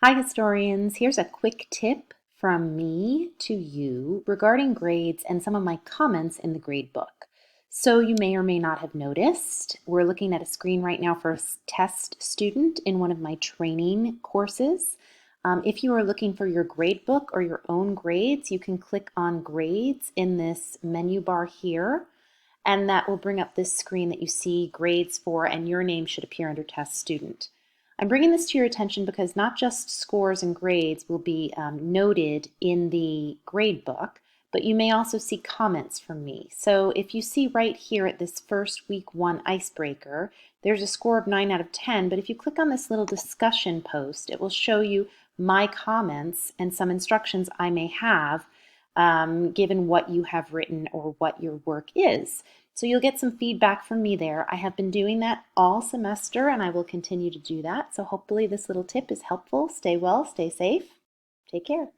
Hi, historians. Here's a quick tip from me to you regarding grades and some of my comments in the gradebook. So you may or may not have noticed, we're looking at a screen right now for a test student in one of my training courses. If you are looking for your gradebook or your own grades, you can click on grades in this menu bar here, and that will bring up this screen that you see grades for, and your name should appear under test student. I'm bringing this to your attention because not just scores and grades will be noted in the grade book, but you may also see comments from me. So if you see right here at this first week 1 icebreaker, there's a score of 9 out of 10, but if you click on this little discussion post, it will show you my comments and some instructions I may have given what you have written or what your work is. So you'll get some feedback from me there. I have been doing that all semester and I will continue to do that. So hopefully this little tip is helpful. Stay well, stay safe. Take care.